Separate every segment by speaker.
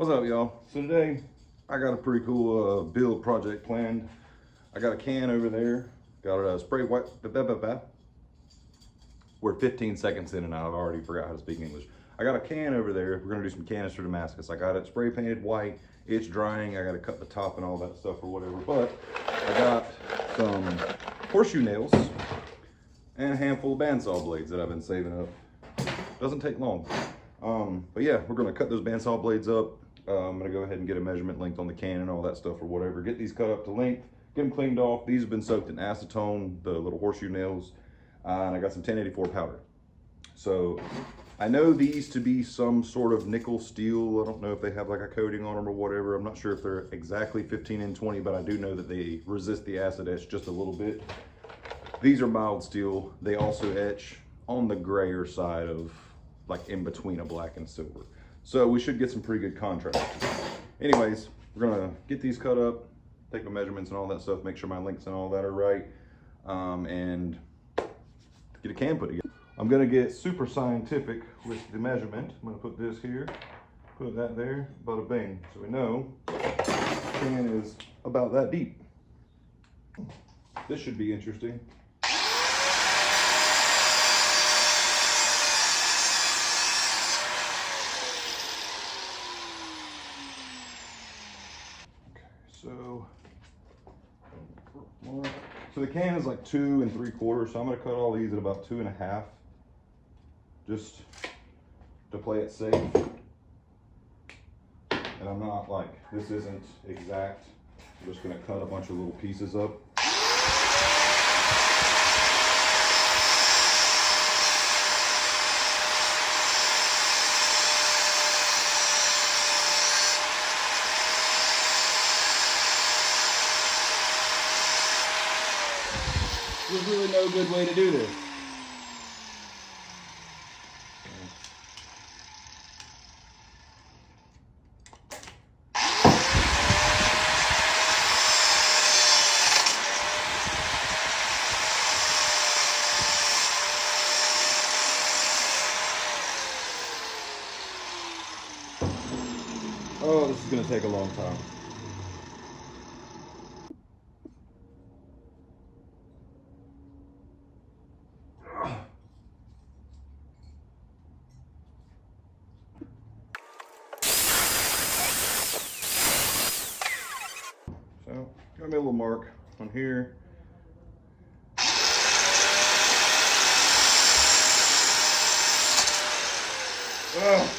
Speaker 1: What's up, y'all? So today I got a pretty cool build project planned. I got a can over there, got a spray white. We're 15 seconds in and I've already forgot how to speak English. I got a can over there. We're gonna do some canister Damascus. I got it spray painted white. It's drying. I gotta cut the top and all that stuff or whatever. But I got some horseshoe nails and a handful of bandsaw blades that I've been saving up. Doesn't take long. But yeah, we're gonna cut those bandsaw blades up. I'm gonna go ahead and get a measurement length on the can and all that stuff or whatever. Get these cut up to length, get them cleaned off. These have been soaked in acetone, the little horseshoe nails, and I got some 1084 powder. So I know these to be some sort of nickel steel. I don't know if they have like a coating on them or whatever. I'm not sure if they're exactly 15N20, but I do know that they resist the acid etch just a little bit. These are mild steel. They also etch on the grayer side of like in between a black and silver. So we should get some pretty good contrast. Anyways, we're gonna get these cut up, take my measurements and all that stuff, make sure my lengths and all that are right, and get a can put together. I'm gonna get super scientific with the measurement. I'm gonna put this here, put that there, bada bing. So we know the can is about that deep. This should be interesting. So the can is like 2 3/4, so I'm gonna cut all these at about 2 1/2, just to play it safe. And I'm not like, this isn't exact. I'm just gonna cut a bunch of little pieces up. There's really no good way to do this. Oh, this is going to take a long time. So, got me a little mark on here. Oh.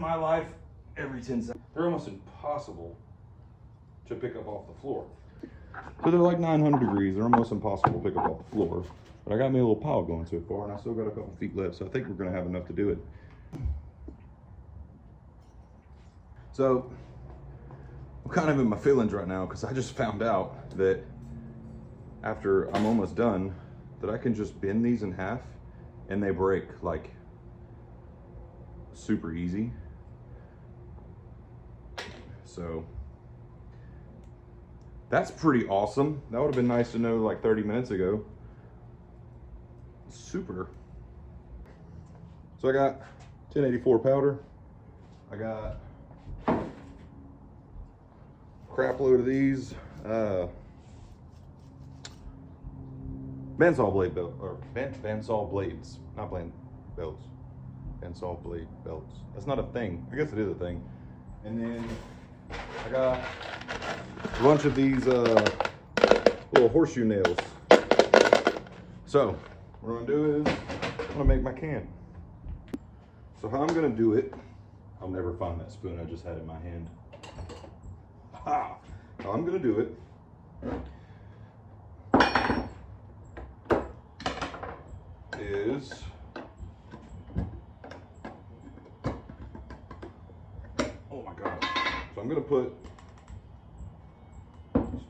Speaker 1: My life every 10 seconds. They're almost impossible to pick up off the floor. So they're like 900 degrees. They're almost impossible to pick up off the floor. But I got me a little pile going so far, and I still got a couple feet left, so I think we're gonna have enough to do it. So I'm kind of in my feelings right now because I just found out that after I'm almost done, that I can just bend these in half and they break like super easy. So that's pretty awesome. That would have been nice to know like 30 minutes ago. Super. So I got 1084 powder. I got a crap load of these bandsaw blade belt, or bandsaw blades, not blade belts. bandsaw blade belts. That's not a thing. I guess it is a thing. And then I got a bunch of these little horseshoe nails. So what I'm gonna do is I'm gonna make my can. So how I'm gonna do it, I'll never find that spoon I just had in my hand. How I'm gonna do it is oh my god. So I'm gonna put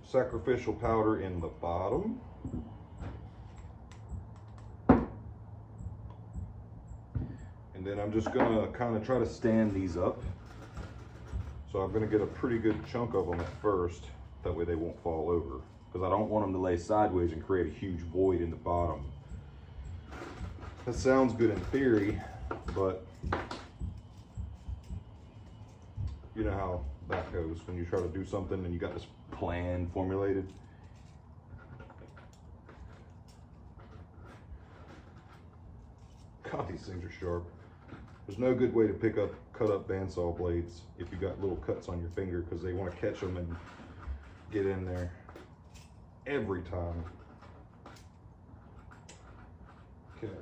Speaker 1: sacrificial powder in the bottom. And then I'm just gonna kind of try to stand these up. So I'm gonna get a pretty good chunk of them at first. That way they won't fall over. Because I don't want them to lay sideways and create a huge void in the bottom. That sounds good in theory, but you know how that goes when you try to do something and you got this plan formulated. God, these things are sharp. There's no good way to cut up bandsaw blades if you got little cuts on your finger, because they want to catch them and get in there every time. Okay.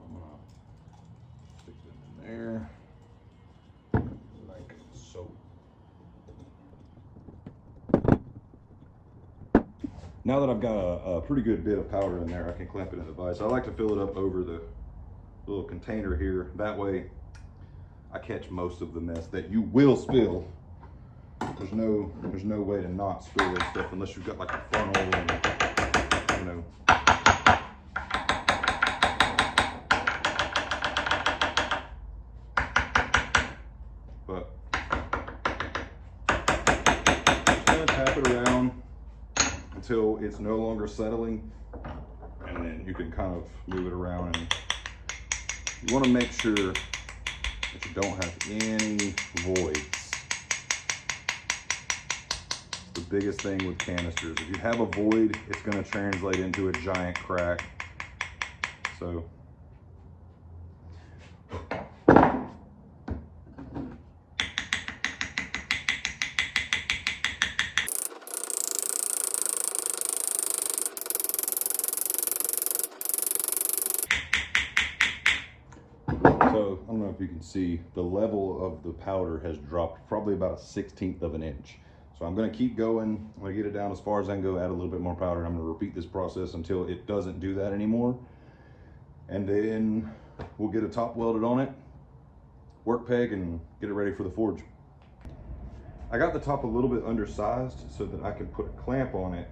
Speaker 1: I'm gonna stick it in there like so. Now that I've got a pretty good bit of powder in there, I can clamp it in the vise. I like to fill it up over the little container here. That way I catch most of the mess that you will spill. There's no way to not spill this stuff unless you've got like a funnel and, you know. But just gonna tap it around until it's no longer settling, and then you can kind of move it around. And you want to make sure that you don't have any voids. It's the biggest thing with canisters. If you have a void, it's going to translate into a giant crack. So I don't know if you can see, the level of the powder has dropped probably about 1/16 of an inch. So I'm going to keep going. I'm going to get it down as far as I can go, add a little bit more powder, and I'm going to repeat this process until it doesn't do that anymore. And then we'll get a top welded on it, work peg, and get it ready for the forge. I got the top a little bit undersized so that I can put a clamp on it,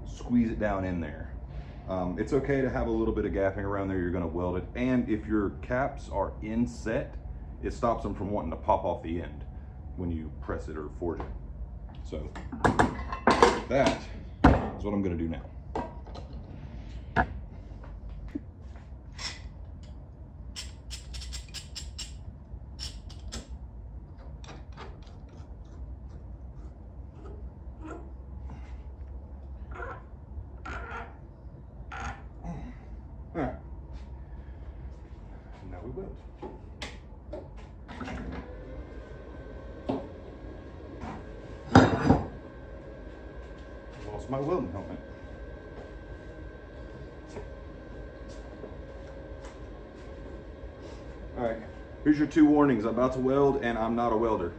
Speaker 1: squeeze it down in there. It's okay to have a little bit of gapping around there. You're going to weld it, and if your caps are inset, it stops them from wanting to pop off the end when you press it or forge it. So that is what I'm going to do now. All right. Now we weld. Lost my welding helmet. All right, here's your 2 warnings. I'm about to weld, and I'm not a welder.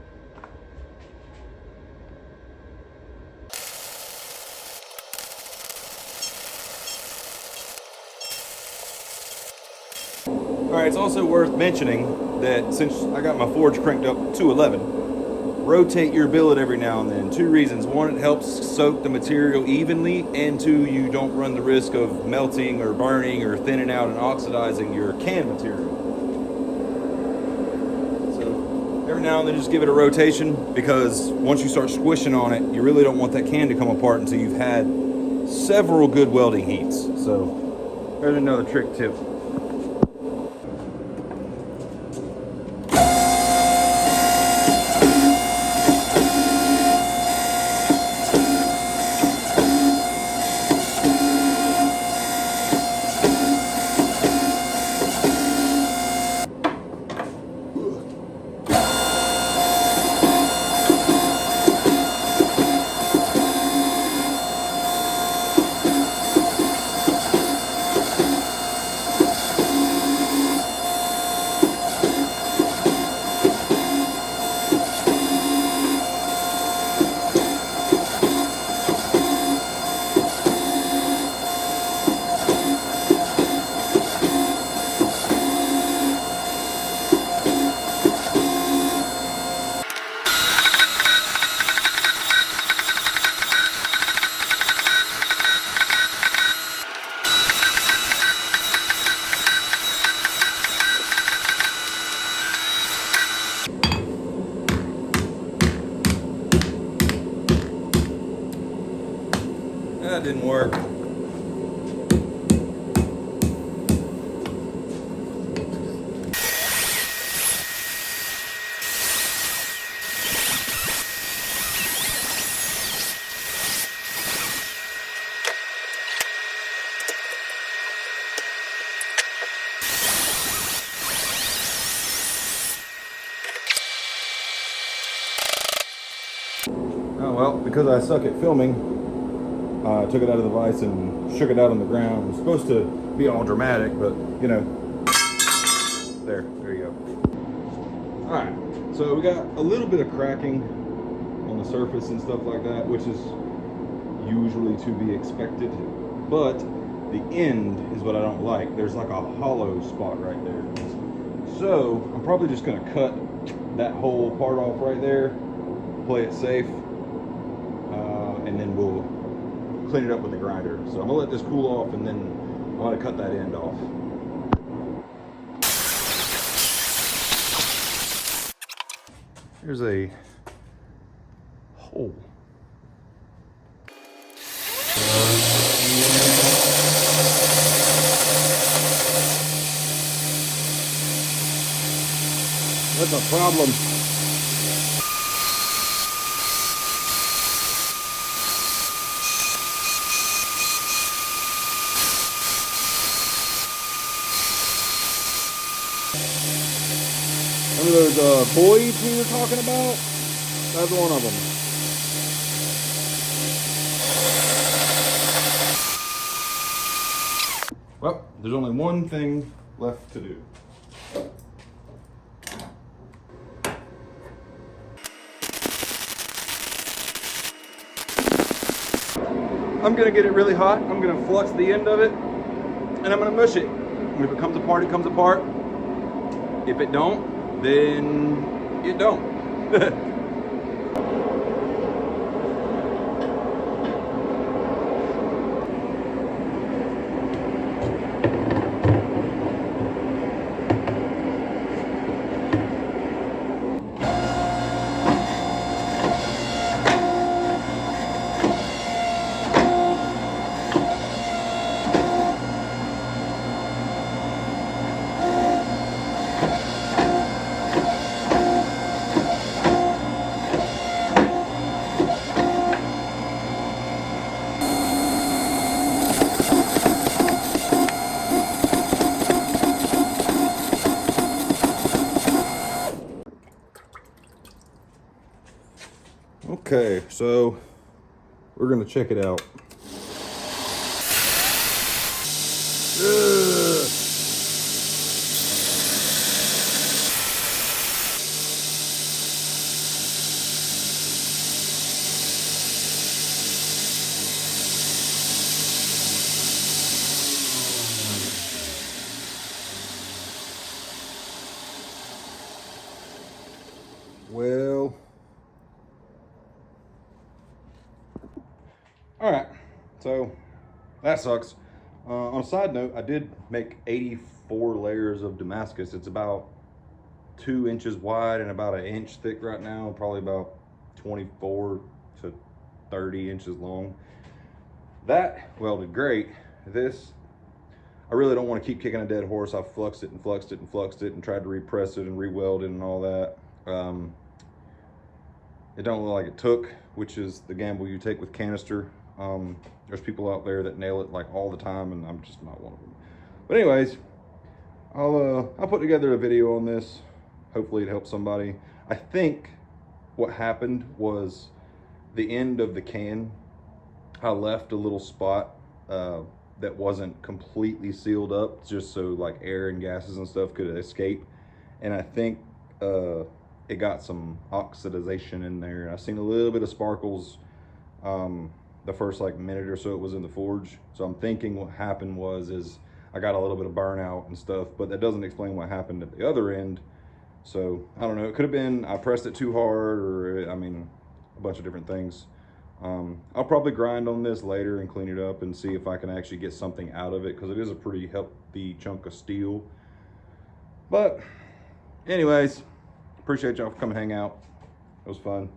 Speaker 1: All right, it's also worth mentioning that since I got my forge cranked up to 11, rotate your billet every now and then. 2 reasons. 1, it helps soak the material evenly, and 2, you don't run the risk of melting or burning or thinning out and oxidizing your can material. So every now and then just give it a rotation, because once you start squishing on it, you really don't want that can to come apart until you've had several good welding heats. So there's another trick tip. That didn't work. Oh well, because I suck at filming, I took it out of the vise and shook it out on the ground. It was supposed to be all dramatic, but you know, there you go. All right, so we got a little bit of cracking on the surface and stuff like that, which is usually to be expected, but the end is what I don't like. There's like a hollow spot right there. So I'm probably just gonna cut that whole part off right there, play it safe, and then we'll clean it up with the grinder. So I'm gonna let this cool off, and then I'm gonna cut that end off. Here's a hole. That's a problem. One of those voids we were talking about? That's one of them. Well, there's only one thing left to do. I'm gonna get it really hot. I'm gonna flux the end of it, and I'm gonna mush it. And if it comes apart, it comes apart. If it don't, then it don't. Okay, so we're gonna check it out. Ugh. Well, all right, so that sucks. On a side note, I did make 84 layers of Damascus. It's about 2 inches wide and about 1 inch thick right now, probably about 24 to 30 inches long. That welded great. This, I really don't want to keep kicking a dead horse. I've fluxed it and fluxed it and fluxed it and tried to repress it and re-weld it and all that. It don't look like it took, which is the gamble you take with canister. There's people out there that nail it like all the time, and I'm just not one of them. But anyways, I'll put together a video on this. Hopefully it helps somebody. I think what happened was the end of the can, I left a little spot that wasn't completely sealed up, just so like air and gases and stuff could escape. And I think it got some oxidization in there. I've seen a little bit of sparkles the first like minute or so it was in the forge. So I'm thinking what happened is I got a little bit of burnout and stuff, but that doesn't explain what happened at the other end. So I don't know, it could have been I pressed it too hard, or I mean, a bunch of different things. I'll probably grind on this later and clean it up and see if I can actually get something out of it, because it is a pretty healthy chunk of steel. But anyways, appreciate y'all for coming hang out. It was fun.